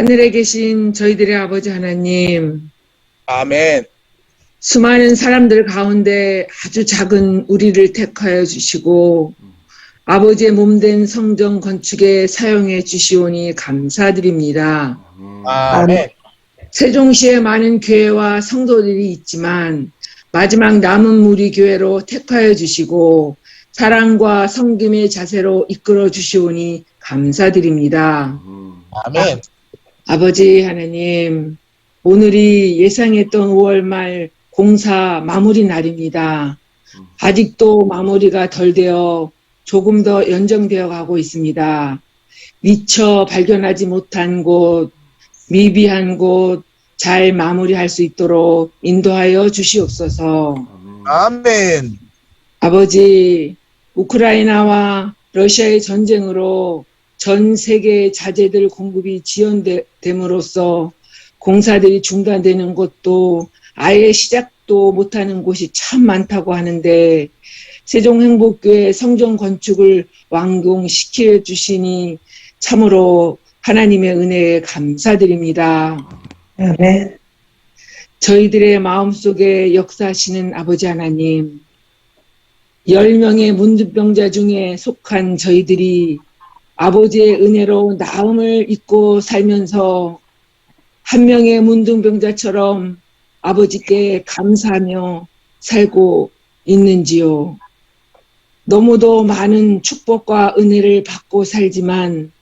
하늘에 계신 저희들의 아버지 하나님, 아멘. 수많은 사람들 가운데 아주 작은 우리를 택하여 주시고 아버지의 몸된 성전 건축에 사용해 주시오니 감사드립니다. 아멘. 세종시에 많은 교회와 성도들이 있지만 마지막 남은 무리 교회로 택하여 주시고 사랑과 섬김의 자세로 이끌어 주시오니 감사드립니다. 아멘. 아버지 하나님, 오늘이 예상했던 5월 말 공사 마무리 날입니다. 아직도 마무리가 덜 되어 조금 더 연정되어 가고 있습니다. 미처 발견하지 못한 곳, 미비한 곳 잘 마무리할 수 있도록 인도하여 주시옵소서. 아멘. 아버지, 우크라이나와 러시아의 전쟁으로 전 세계의 자재들 공급이 지연됨으로써 공사들이 중단되는 곳도 아예 시작도 못하는 곳이 참 많다고 하는데 세종행복교회 성전 건축을 완공시켜 주시니 참으로 하나님의 은혜에 감사드립니다. 아멘. 저희들의 마음속에 역사하시는 아버지 하나님, 10명의 문둥병자 중에 속한 저희들이 아버지의 은혜로 나음을 잊고 살면서 한 명의 문둥병자처럼 아버지께 감사하며 살고 있는지요. 너무도 많은 축복과 은혜를 받고 살지만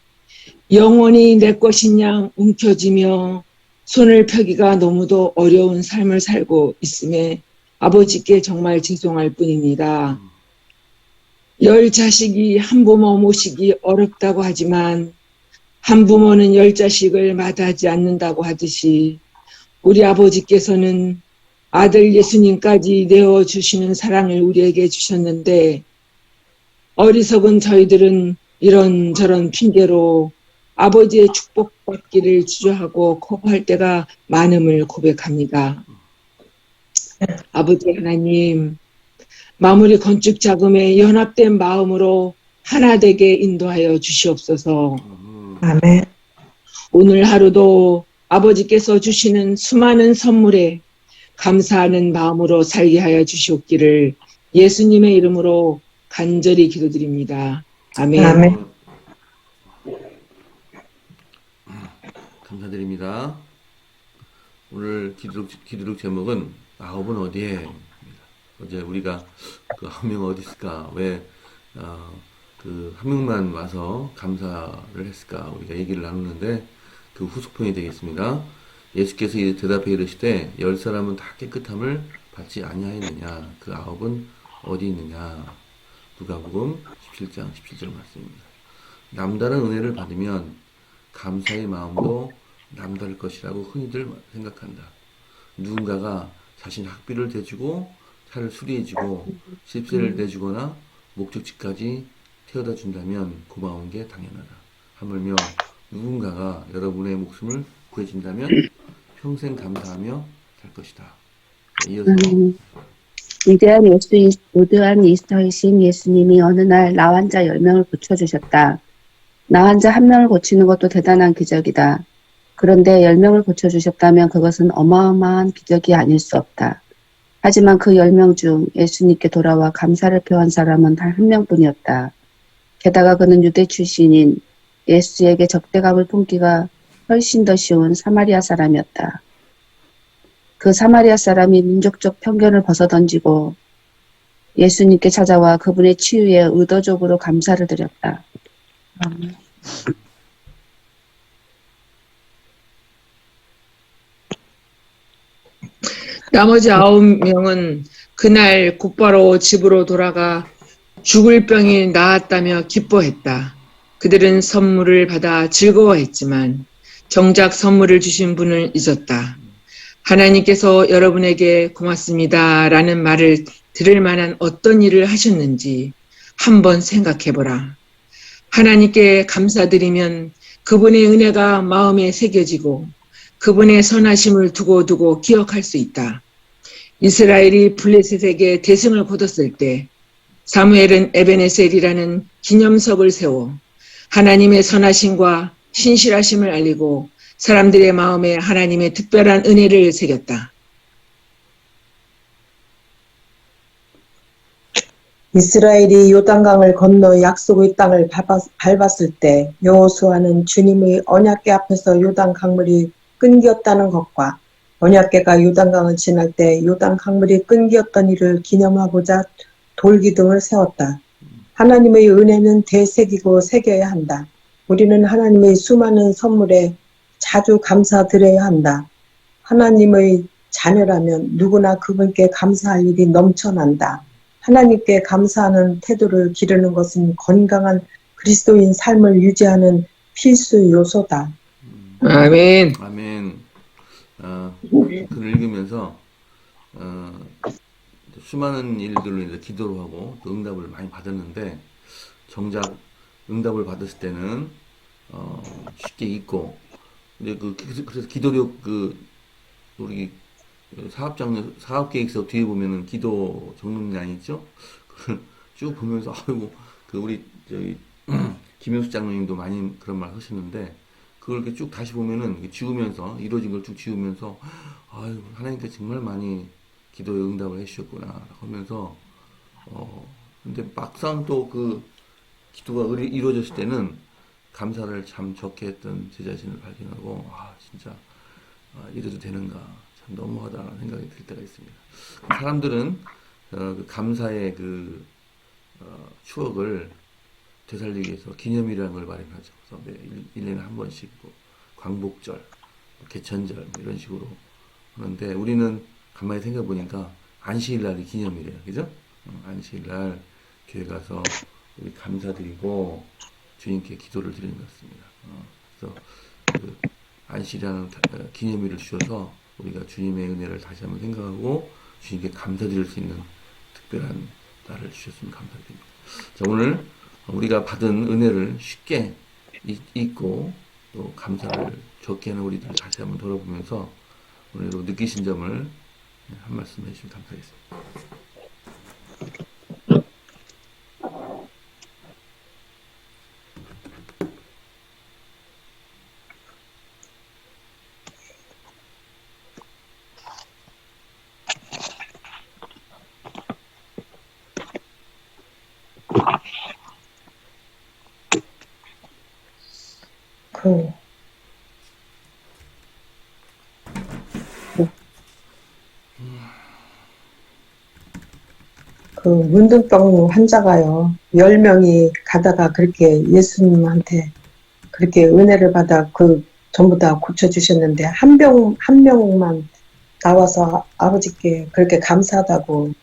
영원히 내 것인 양 움켜쥐며 손을 펴기가 너무도 어려운 삶을 살고 있음에 아버지께 정말 죄송할 뿐입니다. 10자식이 한 부모 모시기 어렵다고 하지만 한 부모는 10자식을 마다하지 않는다고 하듯이 우리 아버지께서는 아들 예수님까지 내어주시는 사랑을 우리에게 주셨는데 어리석은 저희들은 이런저런 핑계로 아버지의 축복받기를 주저하고 거부할 때가 많음을 고백합니다. 아버지 하나님, 마무리 건축 자금에 연합된 마음으로 하나 되게 인도하여 주시옵소서. 아멘. 오늘 하루도 아버지께서 주시는 수많은 선물에 감사하는 마음으로 살게 하여 주시옵기를 예수님의 이름으로 간절히 기도드립니다. 아멘. 아멘. 감사드립니다. 오늘 기도록 제목은 아홉은 어디에? 어제 우리가 그 한 명 어디 있을까? 왜 그 한 명만 와서 감사를 했을까? 우리가 얘기를 나누는데 그 후속편이 되겠습니다. 예수께서 대답해 이르시되 10사람은 다 깨끗함을 받지 아니하였느냐? 그 아홉은 어디 있느냐? 누가복음 17장 17절 말씀입니다. 남다른 은혜를 받으면 감사의 마음도 남다를 것이라고 흔히들 생각한다. 누군가가 자신 학비를 대주고 차를 수리해주고 집세를 내주거나 목적지까지 태워다 준다면 고마운 게 당연하다. 하물며 누군가가 여러분의 목숨을 구해준다면 평생 감사하며 살 것이다. 이어서 위대한 이스터이신 예수님이 어느 날 나 환자 10명을 고쳐주셨다. 나 환자 1명을 고치는 것도 대단한 기적이다. 그런데 10명을 고쳐주셨다면 그것은 어마어마한 기적이 아닐 수 없다. 하지만 그 10명 중 예수님께 돌아와 감사를 표한 사람은 단 1명뿐이었다. 게다가 그는 유대 출신인 예수에게 적대감을 품기가 훨씬 더 쉬운 사마리아 사람이었다. 그 사마리아 사람이 민족적 편견을 벗어던지고 예수님께 찾아와 그분의 치유에 의도적으로 감사를 드렸다. 나머지 9명은 그날 곧바로 집으로 돌아가 죽을 병이 나았다며 기뻐했다. 그들은 선물을 받아 즐거워했지만 정작 선물을 주신 분을 잊었다. 하나님께서 여러분에게 고맙습니다 라는 말을 들을 만한 어떤 일을 하셨는지 한번 생각해보라. 하나님께 감사드리면 그분의 은혜가 마음에 새겨지고 그분의 선하심을 두고두고 기억할 수 있다. 이스라엘이 블레셋에게 대승을 거뒀을 때 사무엘은 에베네셀이라는 기념석을 세워 하나님의 선하심과 신실하심을 알리고 사람들의 마음에 하나님의 특별한 은혜를 새겼다. 이스라엘이 요단강을 건너 약속의 땅을 밟았을 때 여호수아는 주님의 언약궤 앞에서 요단 강물이 끊겼다는 것과 언약궤가 요단강을 지날 때 요단 강물이 끊겼던 일을 기념하고자 돌기둥을 세웠다. 하나님의 은혜는 되새기고 새겨야 한다. 우리는 하나님의 수많은 선물에 자주 감사드려야 한다. 하나님의 자녀라면 누구나 그분께 감사할 일이 넘쳐난다. 하나님께 감사하는 태도를 기르는 것은 건강한 그리스도인 삶을 유지하는 필수 요소다. 아멘. 아멘. 글을 읽으면서 수많은 일들로 인해서 기도를 하고 또 응답을 많이 받았는데 정작 응답을 받았을 때는 쉽게 잊고 근데 그래서 기도력 우리 사업계획서 뒤에 보면은 기도 적는란이 있죠. 그걸 쭉 보면서 아이고 우리 저기 김효수 장로님도 많이 그런 말 하시는데 그걸 이렇게 쭉 다시 보면은 지우면서 이루어진 걸 쭉 지우면서 아유 하나님께 정말 많이 기도에 응답을 해주셨구나 하면서 근데 막상 또 기도가 이루어졌을 때는 감사를 참 적게 했던 제 자신을 발견하고 진짜 이래도 되는가 참 너무하다는 생각이 들 때가 있습니다. 사람들은 그 감사의 추억을 되살리기 위해서 기념일이라는 걸 마련하죠. 그래서 1년에 한 번씩 광복절, 개천절 이런 식으로 하는데 우리는 가만히 생각해 보니까 안식일날이 기념일이에요, 그죠? 안식일날 교회 가서 우리 감사드리고 주님께 기도를 드리는 것 같습니다. 그래서 안식이라는 기념일을 주셔서 우리가 주님의 은혜를 다시 한번 생각하고 주님께 감사드릴 수 있는 특별한 날을 주셨으면 감사드립니다. 자, 오늘 우리가 받은 은혜를 쉽게 잊고 또 감사를 적게 하는 우리들 다시 한번 돌아보면서 오늘도 느끼신 점을 한 말씀 해주시면 감사하겠습니다. 문둥병 환자가요, 10명이 가다가 그렇게 예수님한테 그렇게 은혜를 받아 전부 다 고쳐주셨는데, 한 명만 나와서 아버지께 그렇게 감사하다고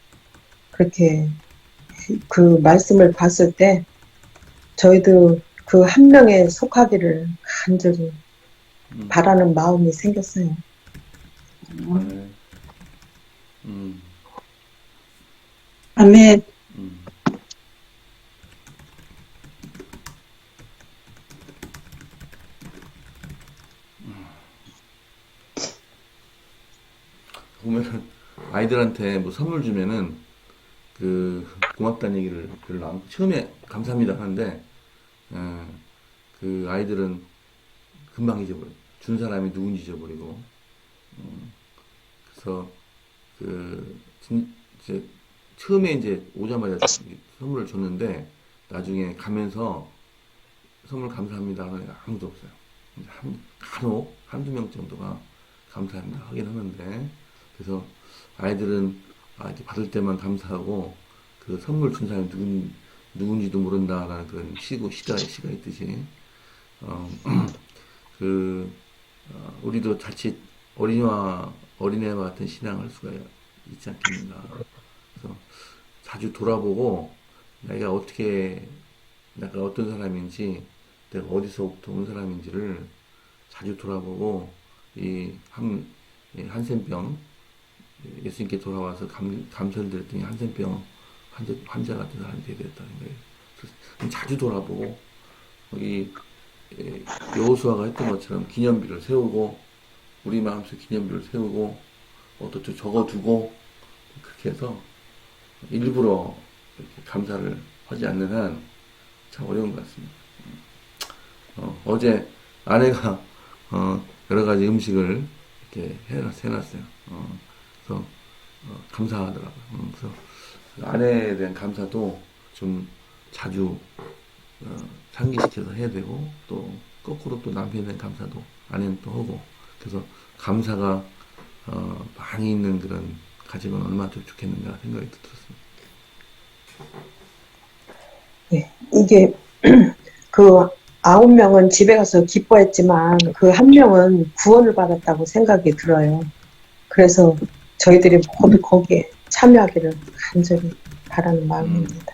그렇게 그 말씀을 봤을 때, 저희도 그 한 명에 속하기를 간절히 바라는 마음이 생겼어요. 네. 아멘. 보면은 아이들한테 뭐 선물 주면은 고맙다는 얘기를 별로 안 처음에 감사합니다 하는데 그 아이들은 금방 잊어버려. 준 사람이 누군지 잊어버리고 그래서 이제 처음에 이제 오자마자 선물을 줬는데 나중에 가면서 선물 감사합니다 하는 애가 아무도 없어요. 간혹 한두 명 정도가 감사합니다 하긴 하는데 그래서 아이들은 이렇게 받을 때만 감사하고 그 선물 준 사람이 누군지도 모른다라는 그런 시가 있듯이 우리도 자칫 어린애와 같은 신앙을 할 수가 있지 않겠는가. 그래서 자주 돌아보고 내가 어떤 사람인지 내가 어디서부터 온 사람인지를 자주 돌아보고 이 한센병 예수님께 돌아와서 감사를 드렸더니 한센병 환자 같은 사람이 되게 됐다는 거예요. 그래서 자주 돌아보고 여호수아가 했던 것처럼 기념비를 세우고 우리 마음속에 기념비를 세우고 또 적어두고 그렇게 해서 일부러 이렇게 감사를 하지 않는 한 참 어려운 것 같습니다. 어제 아내가 여러 가지 음식을 이렇게 해놨어요. 그래서 감사하더라고요. 그래서 아내에 대한 감사도 좀 자주 상기시켜서 해야 되고, 또 거꾸로 또 남편에 대한 감사도 아내는 또 하고, 그래서 감사가 많이 있는 그런 가정은 얼마나 더 좋겠는가 생각이 들었습니다. 네, 이게 그 9명은 집에 가서 기뻐했지만 그 한 명은 구원을 받았다고 생각이 들어요. 그래서 저희들이 모두 거기에 참여하기를 간절히 바라는 마음입니다.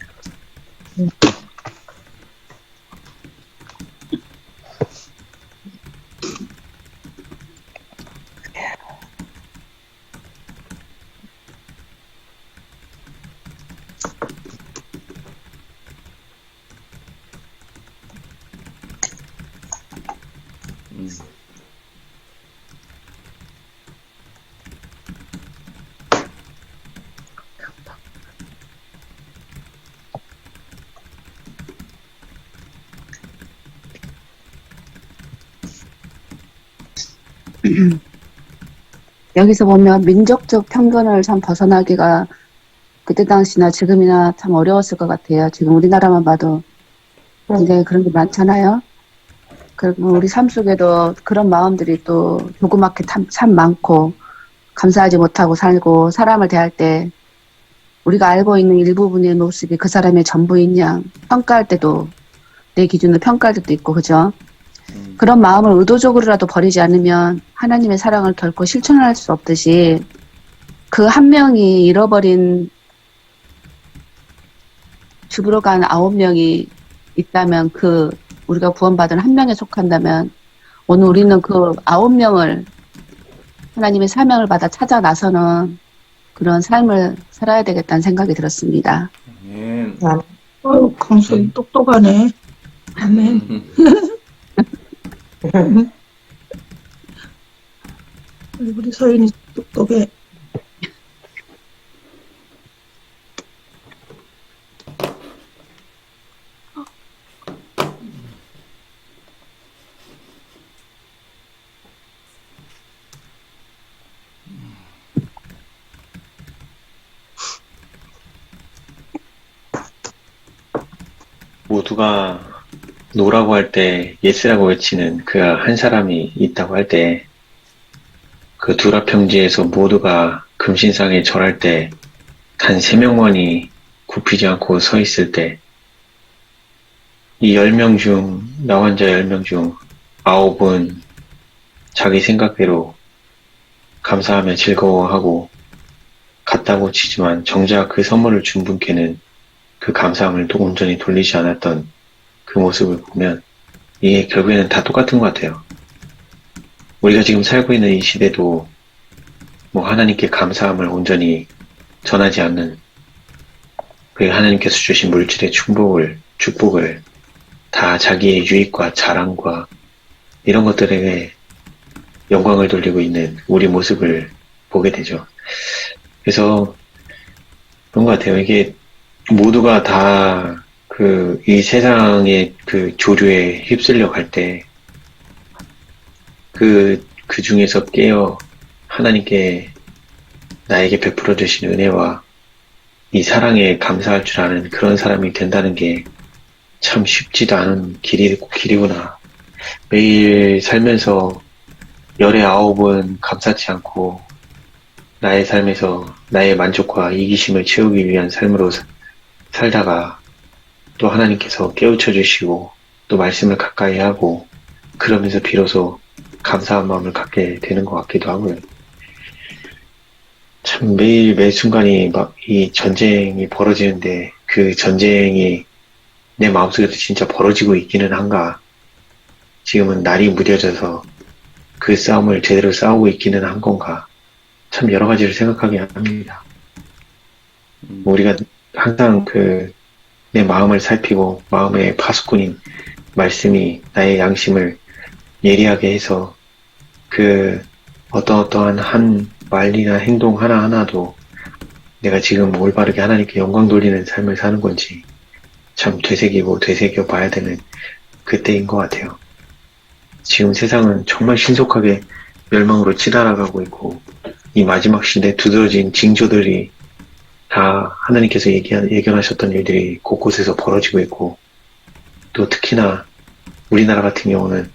여기서 보면 민족적 편견을 참 벗어나기가 그때 당시나 지금이나 참 어려웠을 것 같아요. 지금 우리나라만 봐도 굉장히 그런 게 많잖아요. 그리고 우리 삶 속에도 그런 마음들이 또 조그맣게 참 많고, 감사하지 못하고 살고, 사람을 대할 때 우리가 알고 있는 일부분의 모습이 그 사람의 전부인 양 평가할 때도 내 기준으로 평가할 때도 있고, 그죠? 그런 마음을 의도적으로라도 버리지 않으면 하나님의 사랑을 결코 실천할 수 없듯이, 그 한 명이 잃어버린 죽으러 간 9명이 있다면, 그 우리가 구원받은 한 명에 속한다면, 오늘 우리는 그 9명을 하나님의 사명을 받아 찾아 나서는 그런 삶을 살아야 되겠다는 생각이 들었습니다. 아멘. 강수이 똑똑하네. 아멘. 우리 서인이 똑똑해. 모두가 노라고 할 때 예스라고 외치는 그 한 사람이 있다고 할 때, 그 두라 평지에서 모두가 금신상에 절할 때 단 3명만이 굽히지 않고 서 있을 때, 이 10명 중, 나 환자 10명 중 9은 자기 생각대로 감사하며 즐거워하고 갔다고 치지만, 정작 그 선물을 준 분께는 그 감사함을 또 온전히 돌리지 않았던 그 모습을 보면, 이게 결국에는 다 똑같은 것 같아요. 우리가 지금 살고 있는 이 시대도 뭐 하나님께 감사함을 온전히 전하지 않는, 그 하나님께서 주신 물질의 축복을 다 자기의 유익과 자랑과 이런 것들에게 영광을 돌리고 있는 우리 모습을 보게 되죠. 그래서 그런 것 같아요. 이게 모두가 다 이 세상의 그 조류에 휩쓸려 갈 때, 그 중에서 깨어 하나님께 나에게 베풀어 주신 은혜와 이 사랑에 감사할 줄 아는 그런 사람이 된다는 게 참 쉽지도 않은 길이구나. 매일 살면서 열의 9은 감사치 않고 나의 삶에서 나의 만족과 이기심을 채우기 위한 삶으로 살다가 또 하나님께서 깨우쳐 주시고 또 말씀을 가까이 하고, 그러면서 비로소 감사한 마음을 갖게 되는 것 같기도 하고요. 참 매일 매 순간이 막 이 전쟁이 벌어지는데, 그 전쟁이 내 마음속에도 진짜 벌어지고 있기는 한가, 지금은 날이 무뎌져서 그 싸움을 제대로 싸우고 있기는 한 건가, 참 여러 가지를 생각하게 합니다. 우리가 항상 내 마음을 살피고 마음의 파수꾼인 말씀이 나의 양심을 예리하게 해서 어떠한 한 말이나 행동 하나하나도 내가 지금 올바르게 하나님께 영광 돌리는 삶을 사는 건지 참 되새겨 봐야 되는 그때인 것 같아요. 지금 세상은 정말 신속하게 멸망으로 치달아가고 있고, 이 마지막 시대에 두드러진 징조들이 다 하나님께서 예견하셨던 일들이 곳곳에서 벌어지고 있고, 또 특히나 우리나라 같은 경우는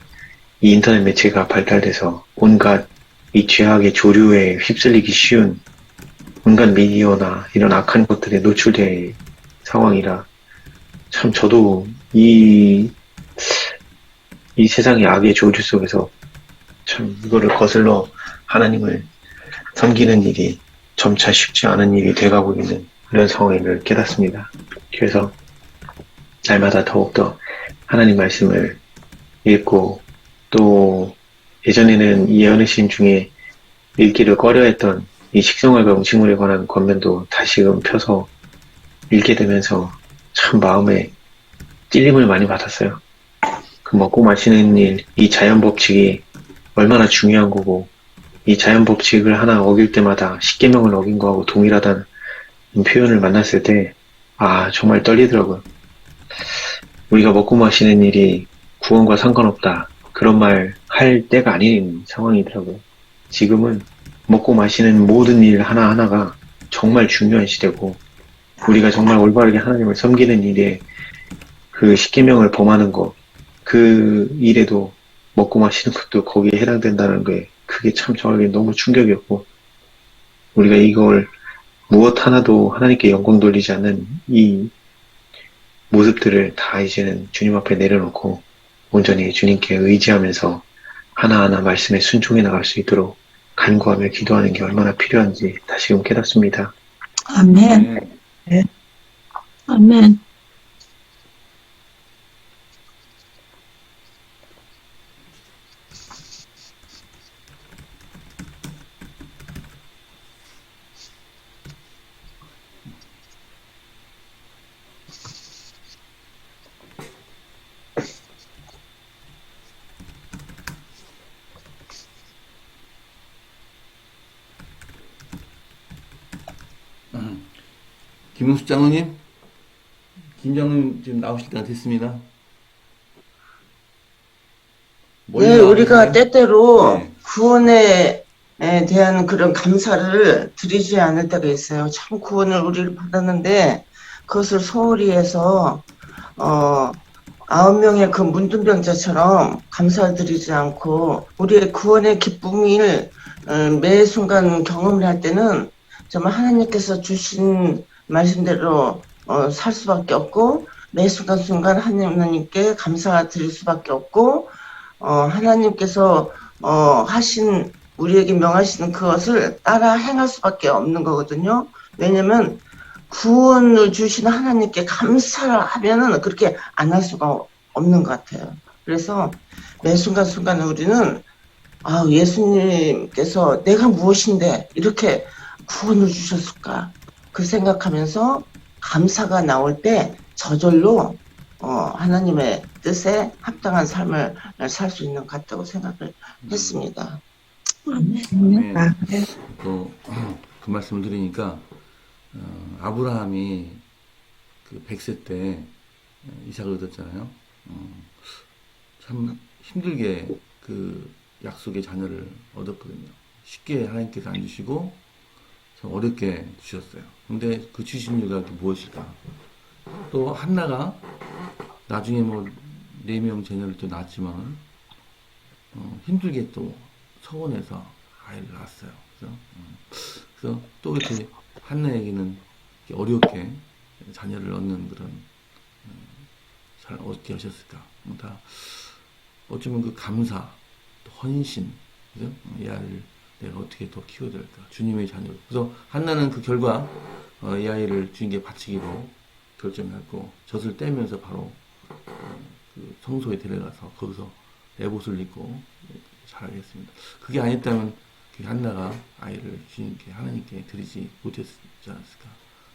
이 인터넷 매체가 발달돼서 온갖 이 죄악의 조류에 휩쓸리기 쉬운 온갖 미디어나 이런 악한 것들에 노출된 상황이라 참 저도 이 세상의 악의 조류 속에서 참 이거를 거슬러 하나님을 섬기는 일이 점차 쉽지 않은 일이 돼가고 있는 그런 상황임을 깨닫습니다. 그래서 날마다 더욱더 하나님 말씀을 읽고 또 예전에는 이 어르신 중에 읽기를 꺼려했던 이 식생활과 음식물에 관한 권면도 다시금 펴서 읽게 되면서 참 마음에 찔림을 많이 받았어요. 그 먹고 마시는 일, 이 자연 법칙이 얼마나 중요한 거고 이 자연 법칙을 하나 어길 때마다 십계명을 어긴 거하고 동일하다는 표현을 만났을 때 정말 떨리더라고요. 우리가 먹고 마시는 일이 구원과 상관없다. 그런 말 할 때가 아닌 상황이더라고요. 지금은 먹고 마시는 모든 일 하나하나가 정말 중요한 시대고 우리가 정말 올바르게 하나님을 섬기는 일에 그 십계명을 범하는 것, 그 일에도 먹고 마시는 것도 거기에 해당된다는 게 그게 참 저에게 너무 충격이었고 우리가 이걸 무엇 하나도 하나님께 영광 돌리지 않는 이 모습들을 다 이제는 주님 앞에 내려놓고 온전히 주님께 의지하면서 하나하나 말씀에 순종해 나갈 수 있도록 간구하며 기도하는 게 얼마나 필요한지 다시금 깨닫습니다. 아멘. 네. 아멘. 김은숙 장로님, 김 장로님 지금 나오실 때가 됐습니다. 네, 우리가 때때로 네. 구원에 대한 그런 감사를 드리지 않을 때가 있어요. 참 구원을 우리를 받았는데 그것을 소홀히 해서 9명의 그 문둥병자처럼 감사를 드리지 않고 우리의 구원의 기쁨을 매 순간 경험을 할 때는 정말 하나님께서 주신 말씀대로 살 수밖에 없고 매 순간순간 하나님께 감사 드릴 수밖에 없고 하나님께서 하신 우리에게 명하시는 그것을 따라 행할 수밖에 없는 거거든요. 왜냐면 구원을 주시는 하나님께 감사를 하면은 그렇게 안 할 수가 없는 것 같아요. 그래서 매 순간순간 우리는 예수님께서 내가 무엇인데 이렇게 구원을 주셨을까 그 생각하면서 감사가 나올 때 저절로 하나님의 뜻에 합당한 삶을 살 수 있는 것 같다고 생각을 했습니다. 아멘. 아멘. 또 그 말씀을 들으니까 아브라함이 그 100세 때 이삭을 얻었잖아요. 참 힘들게 그 약속의 자녀를 얻었거든요. 쉽게 하나님께서 안 주시고 참 어렵게 주셨어요. 근데 그 주신 이유가 무엇일까? 또 한나가 나중에 뭐 4명 자녀를 또 낳았지만 힘들게 또 서원해서 아이를 낳았어요. 그래서 또 이렇게 한나에게는 이렇게 어렵게 자녀를 얻는 그런 잘 얻게 하셨을까? 다 어쩌면 그 감사, 또 헌신, 그죠? 이 아이를 내가 어떻게 더 키워야 될까? 주님의 자녀로. 그래서 한나는 그 결과 이 아이를 주님께 바치기로 결정했고 젖을 떼면서 바로 그 성소에 데려가서 거기서 에봇을 입고 자라겠습니다. 그게 아니었다면 그 한나가 아이를 주님께 하나님께 드리지 못했지 않았을까.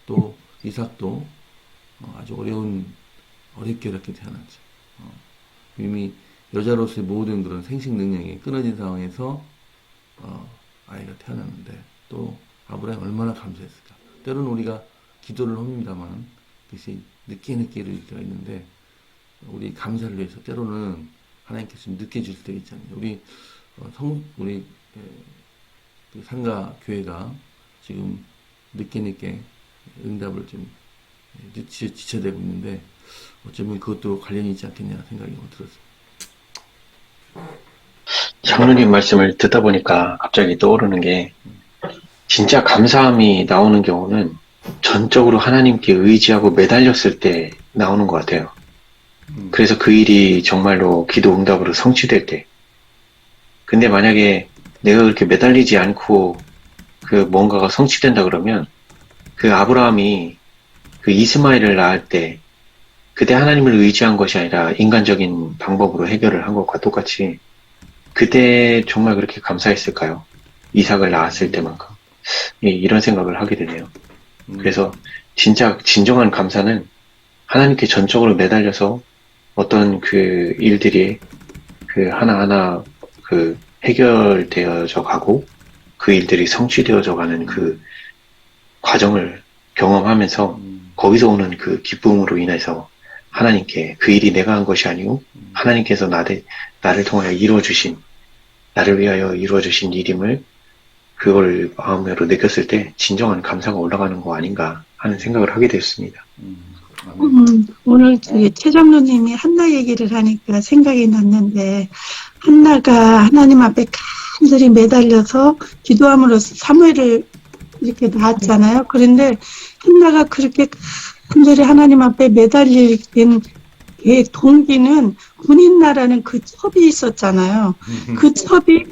또 이삭도 아주 어렵게 태어났죠. 이미 여자로서의 모든 그런 생식 능력이 끊어진 상황에서 아이가 태어났는데 또 아브라함이 얼마나 감사했을까. 때로는 우리가 기도를 합니다만 그것이 늦게 이룰 때가 있는데 우리 감사를 위해서 때로는 하나님께서 좀 늦게 주실 때가 있잖아요. 우리 그 상가 교회가 지금 늦게 응답을 좀 지체되고 있는데 어쩌면 그것도 관련이 있지 않겠냐 생각이 들었어요. 장로님 말씀을 듣다 보니까 갑자기 떠오르는 게 진짜 감사함이 나오는 경우는 전적으로 하나님께 의지하고 매달렸을 때 나오는 것 같아요. 그래서 그 일이 정말로 기도 응답으로 성취될 때. 근데 만약에 내가 그렇게 매달리지 않고 그 뭔가가 성취된다 그러면 그 아브라함이 그 이스마엘을 낳을 때 그때 하나님을 의지한 것이 아니라 인간적인 방법으로 해결을 한 것과 똑같이 그때 정말 그렇게 감사했을까요? 이삭을 낳았을 때만큼. 예, 이런 생각을 하게 되네요. 그래서 진짜 진정한 감사는 하나님께 전적으로 매달려서 어떤 그 일들이 그 하나하나 그 해결되어져 가고 그 일들이 성취되어져 가는 그 과정을 경험하면서 거기서 오는 그 기쁨으로 인해서 하나님께 그 일이 내가 한 것이 아니고 하나님께서 나를 통하여 이루어주신, 나를 위하여 이루어주신 일임을 그걸 마음으로 느꼈을 때 진정한 감사가 올라가는 거 아닌가 하는 생각을 하게 됐습니다. 오늘 저기 최 장로님이 한나 얘기를 하니까 생각이 났는데, 한나가 하나님 앞에 간절히 매달려서 기도함으로써 사무엘을 이렇게 낳았잖아요. 그런데 한나가 그렇게 간절히 하나님 앞에 매달릴 된 동기는 군인나라는 그 첩이 있었잖아요. 그 첩이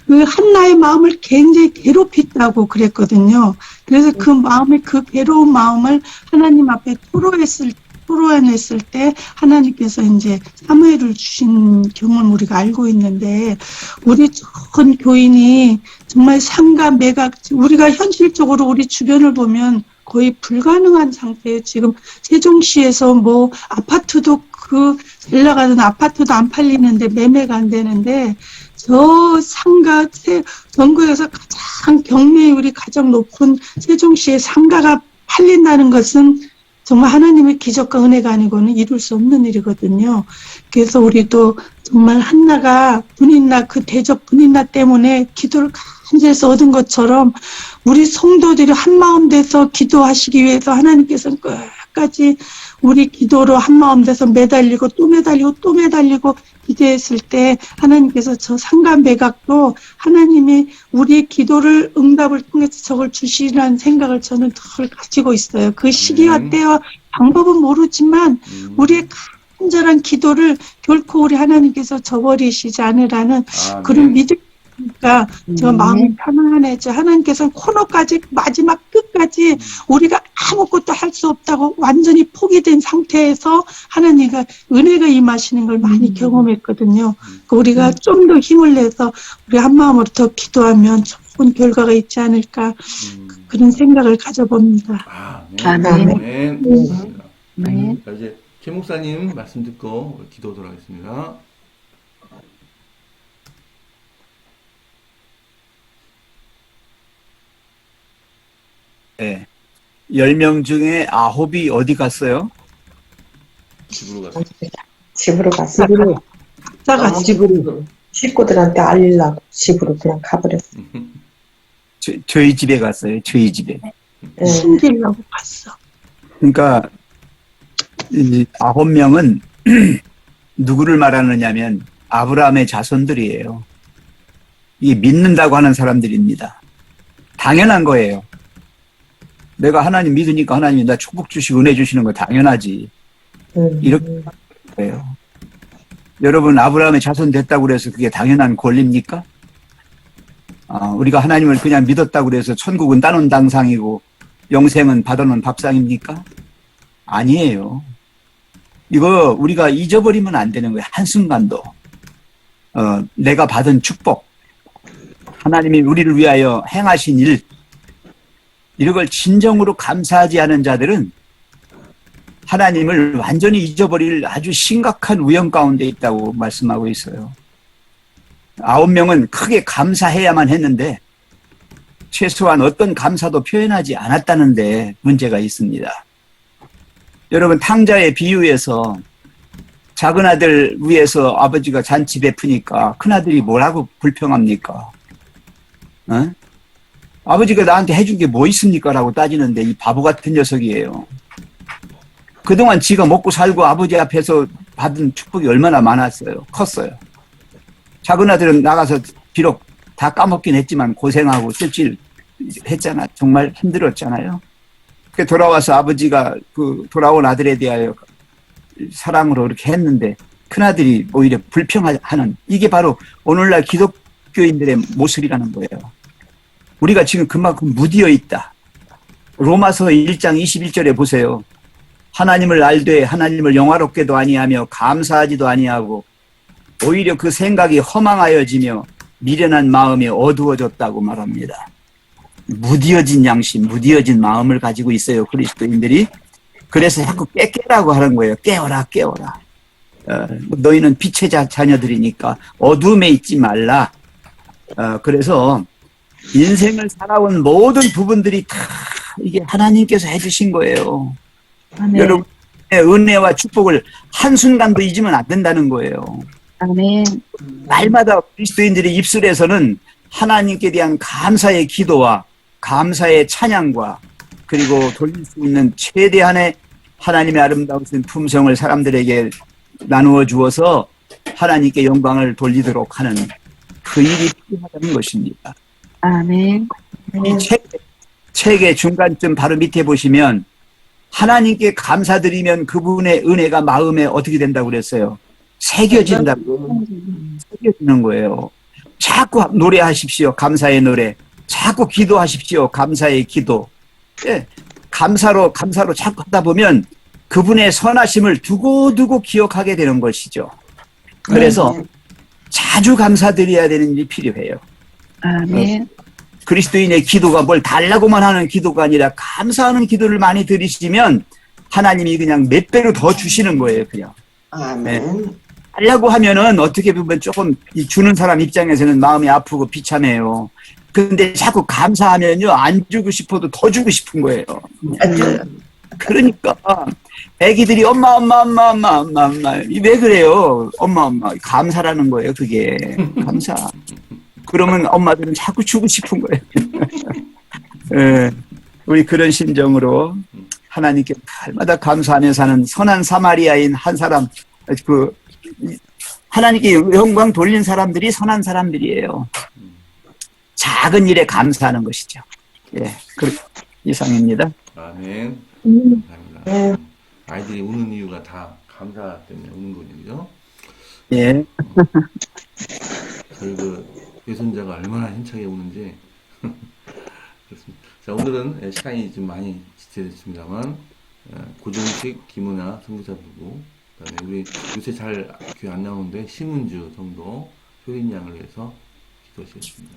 그 한나의 마음을 굉장히 괴롭혔다고 그랬거든요. 그래서 그 마음의 그 괴로운 마음을 하나님 앞에 토로해냈을 때 하나님께서 이제 사무엘을 주신 경우는 우리가 알고 있는데, 우리 전 교인이 정말 상가 매각, 우리가 현실적으로 우리 주변을 보면 거의 불가능한 상태에 지금 세종시에서 뭐 아파트도 잘 나가는 아파트도 안 팔리는데 매매가 안 되는데, 저 상가 전국에서 가장 경매율이 가장 높은 세종시의 상가가 팔린다는 것은 정말 하나님의 기적과 은혜가 아니고는 이룰 수 없는 일이거든요. 그래서 우리도 정말 한나가 그 대적 분인나 때문에 기도를 간절해서 얻은 것처럼 우리 성도들이 한마음 돼서 기도하시기 위해서 하나님께서는 끝까지 우리 기도로 한마음 돼서 매달리고 또 매달리고 또 매달리고 기도했을 때 하나님께서 저 상가 매각도 하나님이 우리의 기도를 응답을 통해서 저걸 주시라는 생각을 저는 덜 가지고 있어요. 그 시기와 때와 방법은 모르지만 우리의 간절한 기도를 결코 우리 하나님께서 저버리시지 않으라는 그런 믿으니까 저 마음이 편안해져. 하나님께서는 코너까지 마지막 끝까지 우리가 아무것도 할 수 없다고 완전히 포기된 상태에서 하나님과 은혜가 임하시는 걸 많이 경험했거든요. 우리가 좀 더 힘을 내서 우리 한 마음으로 더 기도하면 좋은 결과가 있지 않을까 그런 생각을 가져봅니다. 아멘. 네. 자, 이제 최 목사님 말씀 듣고 기도하도록 하겠습니다. 네. 10명 중에 9이 어디 갔어요? 집으로 가세요. 집으로 갔어. 작가 집으로. 식구들한테 알리려고 집으로 그냥 가버렸어. 저희 집에 갔어요. 저희 집에. 숨기려고 갔어. 그러니까 이 9명은 누구를 말하느냐면 아브라함의 자손들이에요. 이게 믿는다고 하는 사람들입니다. 당연한 거예요. 내가 하나님 믿으니까 하나님이 나 축복 주시고 은혜 주시는 거 당연하지. 이렇게 해요. 여러분, 아브라함의 자손 됐다고 그래서 그게 당연한 권리입니까? 우리가 하나님을 그냥 믿었다고 그래서 천국은 따놓은 당상이고 영생은 받아놓은 밥상입니까? 아니에요. 이거 우리가 잊어버리면 안 되는 거예요. 한순간도. 내가 받은 축복, 하나님이 우리를 위하여 행하신 일, 이런 걸 진정으로 감사하지 않은 자들은 하나님을 완전히 잊어버릴 아주 심각한 위험 가운데 있다고 말씀하고 있어요. 9명은 크게 감사해야만 했는데 최소한 어떤 감사도 표현하지 않았다는데 문제가 있습니다. 여러분, 탕자의 비유에서 작은 아들 위해서 아버지가 잔치 베푸니까 큰아들이 뭐라고 불평합니까? 어? 아버지가 나한테 해준 게 뭐 있습니까? 라고 따지는데 이 바보 같은 녀석이에요. 그동안 지가 먹고 살고 아버지 앞에서 받은 축복이 얼마나 많았어요. 컸어요. 작은 아들은 나가서 비록 다 까먹긴 했지만 고생하고 쓸질 했잖아. 정말 힘들었잖아요. 그 돌아와서 아버지가 그 돌아온 아들에 대하여 사랑으로 이렇게 했는데 큰아들이 오히려 불평하는, 이게 바로 오늘날 기독교인들의 모습이라는 거예요. 우리가 지금 그만큼 무디어 있다. 로마서 1장 21절에 보세요. 하나님을 알되 하나님을 영화롭게도 아니하며 감사하지도 아니하고 오히려 그 생각이 허망하여지며 미련한 마음이 어두워졌다고 말합니다. 무디어진 양심, 무디어진 마음을 가지고 있어요, 그리스도인들이. 그래서 자꾸 깨라고 하는 거예요. 깨어라, 깨어라. 너희는 빛의 자녀들이니까 어둠에 있지 말라. 그래서 인생을 살아온 모든 부분들이 다 이게 하나님께서 해주신 거예요. 아멘. 여러분의 은혜와 축복을 한순간도 잊으면 안 된다는 거예요. 아멘. 날마다 그리스도인들의 입술에서는 하나님께 대한 감사의 기도와 감사의 찬양과 그리고 돌릴 수 있는 최대한의 하나님의 아름다우신 품성을 사람들에게 나누어 주어서 하나님께 영광을 돌리도록 하는 그 일이 필요하다는 것입니다. 아멘. 이 책의 중간쯤 바로 밑에 보시면 하나님께 감사드리면 그분의 은혜가 마음에 어떻게 된다고 그랬어요? 새겨진다고. 새겨지는 거예요. 자꾸 노래하십시오. 감사의 노래. 자꾸 기도하십시오. 감사의 기도. 예, 감사로 자꾸 하다 보면 그분의 선하심을 두고두고 기억하게 되는 것이죠. 그래서 자주 감사드려야 되는 일이 필요해요. 아멘. 그리스도인의 기도가 뭘 달라고만 하는 기도가 아니라 감사하는 기도를 많이 드리시면 하나님이 그냥 몇 배로 더 주시는 거예요, 그냥. 아멘. 달라고 하면은 어떻게 보면 조금 이 주는 사람 입장에서는 마음이 아프고 비참해요. 근데 자꾸 감사하면요, 안 주고 싶어도 더 주고 싶은 거예요. 그러니까 애기들이 엄마 왜 그래요? 엄마 감사라는 거예요. 그게 감사. 그러면 엄마들은 자꾸 주고 싶은 거예요. 예, 우리 그런 심정으로 하나님께 날마다 감사하며 사는 선한 사마리아인 한 사람, 그 하나님께 영광 돌린 사람들이 선한 사람들이에요. 작은 일에 감사하는 것이죠. 예, 이상입니다. 아멘. 감사합니다. 아이들이 우는 이유가 다 감사 때문에 우는 거죠. 예. 저희 그 외손자가 얼마나 힘차게 우는지. 그렇습니다. 자, 오늘은 시간이 좀 많이 지체됐습니다만, 고정식, 김은아 선교사 부부, 그다음에 우리 요새 잘 교회 안 나오는데 심은주 성도 효린 양을 위해서 기도하시겠습니다.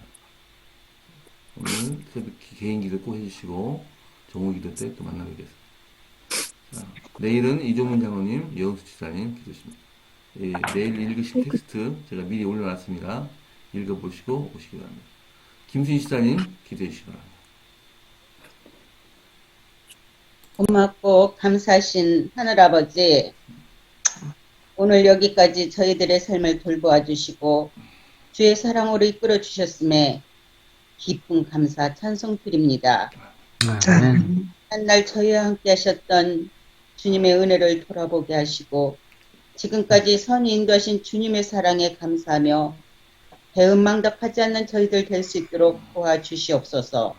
오늘 새벽 개인 기도 꼭 해주시고 정오 기도 때 또 만나뵙겠습니다. 자, 내일은 이종문 장로님, 여은수 지사님 기도십니다. 예, 내일 읽으실 텍스트 제가 미리 올려놨습니다. 읽어보시고 오시기 바랍니다. 김순희 시사님 기도해 주시기 바랍니다. 고맙고 감사하신 하늘아버지, 오늘 여기까지 저희들의 삶을 돌보아 주시고 주의 사랑으로 이끌어 주셨음에 깊은 감사 찬송 드립니다. 한날 저희와 함께 하셨던 주님의 은혜를 돌아보게 하시고 지금까지 선히 인도하신 주님의 사랑에 감사하며 배은망덕하지 않는 저희들 될 수 있도록 도와주시옵소서.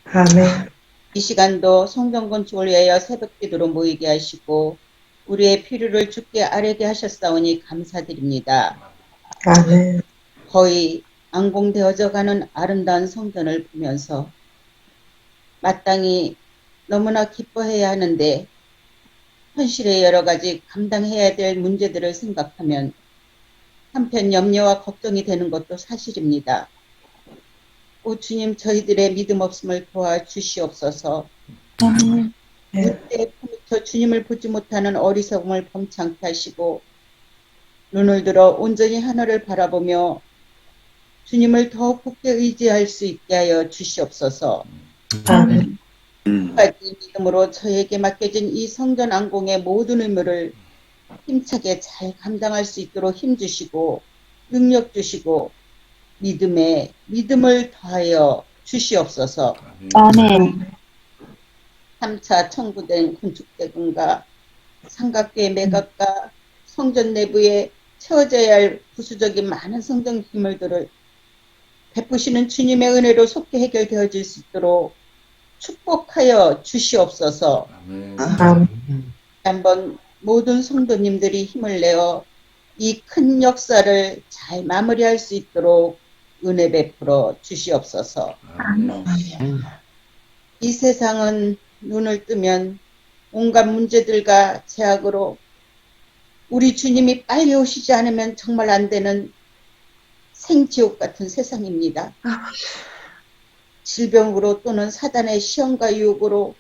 아멘. 이 시간도 성전 건축을 위하여 새벽기도로 모이게 하시고 우리의 필요를 주께 아뢰게 하셨사오니 감사드립니다. 아멘. 거의 안공되어져 가는 아름다운 성전을 보면서 마땅히 너무나 기뻐해야 하는데 현실의 여러 가지 감당해야 될 문제들을 생각하면 한편 염려와 걱정이 되는 것도 사실입니다. 오 주님, 저희들의 믿음 없음을 도와주시옵소서. 그때 저 주님을 보지 못하는 어리석음을 범창케 하시고 눈을 들어 온전히 하늘을 바라보며 주님을 더욱 굳게 의지할 수 있게 하여 주시옵소서. 아멘. 끝까지 믿음으로 저에게 맡겨진 이 성전 안공의 모든 의무를 힘차게 잘 감당할 수 있도록 힘 주시고 능력 주시고 믿음을 더하여 주시옵소서. 아멘. 3차 청구된 건축대금과 삼각대 매각과 성전 내부에 채워져야 할 부수적인 많은 성전 기물들을 베푸시는 주님의 은혜로 속히 해결되어질 수 있도록 축복하여 주시옵소서. 한번 모든 성도님들이 힘을 내어 이 큰 역사를 잘 마무리할 수 있도록 은혜 베풀어 주시옵소서. 이 세상은 눈을 뜨면 온갖 문제들과 제약으로 우리 주님이 빨리 오시지 않으면 정말 안 되는 생지옥 같은 세상입니다. 질병으로 또는 사단의 시험과 유혹으로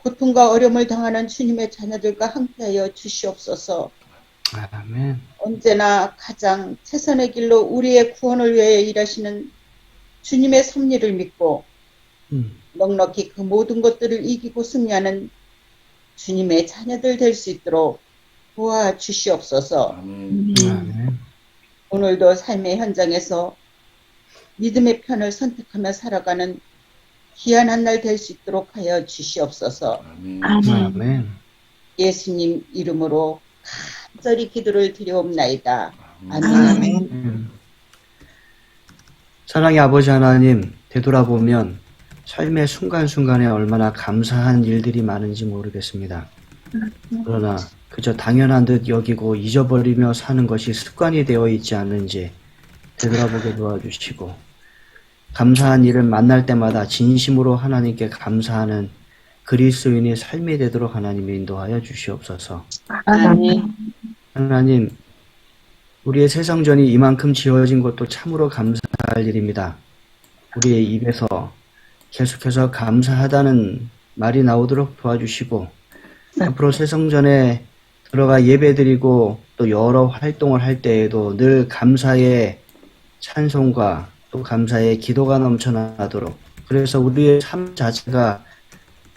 고통과 어려움을 당하는 주님의 자녀들과 함께하여 주시옵소서. 아멘. 언제나 가장 최선의 길로 우리의 구원을 위하여 일하시는 주님의 섭리를 믿고 넉넉히 그 모든 것들을 이기고 승리하는 주님의 자녀들 될 수 있도록 도와주시옵소서. 아멘. 오늘도 삶의 현장에서 믿음의 편을 선택하며 살아가는 귀한 한 날 될 수 있도록 하여 주시옵소서. 아멘. 예수님 이름으로 간절히 기도를 드리옵나이다. 아멘. 사랑의 아버지 하나님, 되돌아보면 삶의 순간순간에 얼마나 감사한 일들이 많은지 모르겠습니다. 그러나 그저 당연한 듯 여기고 잊어버리며 사는 것이 습관이 되어 있지 않는지 되돌아보게 도와주시고, 감사한 일을 만날 때마다 진심으로 하나님께 감사하는 그리스도인의 삶이 되도록 하나님이 인도하여 주시옵소서. 아멘. 하나님, 우리의 세상전이 이만큼 지어진 것도 참으로 감사할 일입니다. 우리의 입에서 계속해서 감사하다는 말이 나오도록 도와주시고, 앞으로 세상전에 들어가 예배드리고 또 여러 활동을 할 때에도 늘 감사의 찬송과 또 감사의 기도가 넘쳐나도록, 그래서 우리의 삶 자체가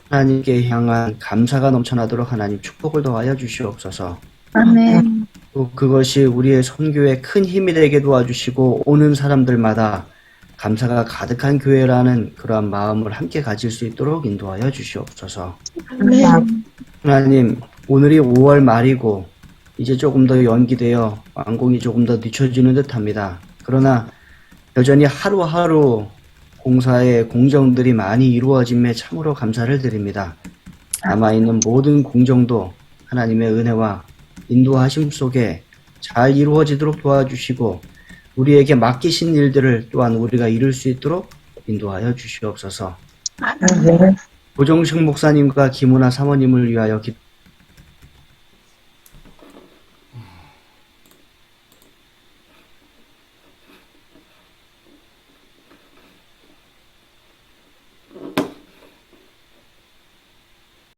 하나님께 향한 감사가 넘쳐나도록 하나님 축복을 더하여 주시옵소서. 아멘. 또 그것이 우리의 선교에 큰 힘이 되게 도와주시고, 오는 사람들마다 감사가 가득한 교회라는 그러한 마음을 함께 가질 수 있도록 인도하여 주시옵소서. 아멘. 하나님, 오늘이 5월 말이고 이제 조금 더 연기되어 완공이 조금 더 늦춰지는 듯합니다. 그러나 여전히 하루하루 공사의 공정들이 많이 이루어짐에 참으로 감사를 드립니다. 남아있는 모든 공정도 하나님의 은혜와 인도하심 속에 잘 이루어지도록 도와주시고, 우리에게 맡기신 일들을 또한 우리가 이룰 수 있도록 인도하여 주시옵소서. 고정식 목사님과 김은아 사모님을 위하여 기도